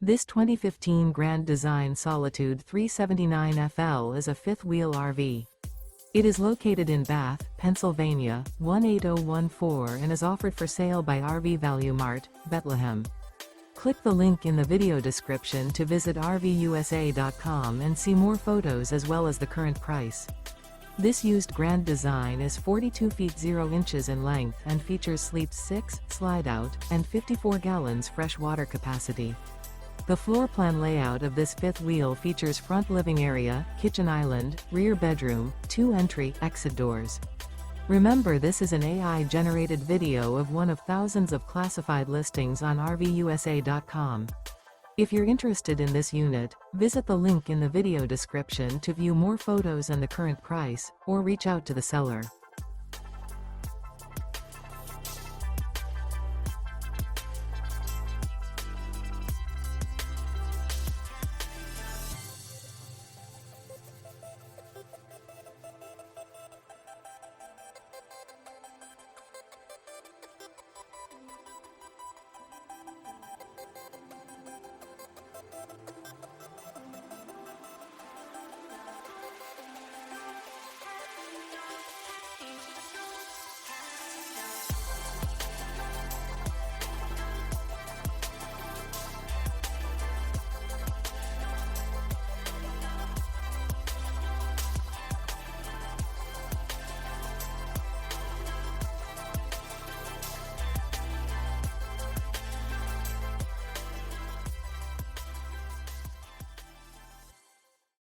This 2015 Grand Design Solitude 379FL is a fifth-wheel RV. It is located in Bath, Pennsylvania, 18014 and is offered for sale by RV Value Mart, Behtlehem. Click the link in the video description to visit RVUSA.com and see more photos as well as the current price. This used Grand Design is 42 feet 0 inches in length and features sleeps 6, slide-out, and 54 gallons fresh water capacity. The floor plan layout of this fifth wheel features front living area, kitchen island, rear bedroom, 2 entry/exit doors. Remember, this is an AI-generated video of one of thousands of classified listings on RVUSA.com. If you're interested in this unit, visit the link in the video description to view more photos and the current price, or reach out to the seller.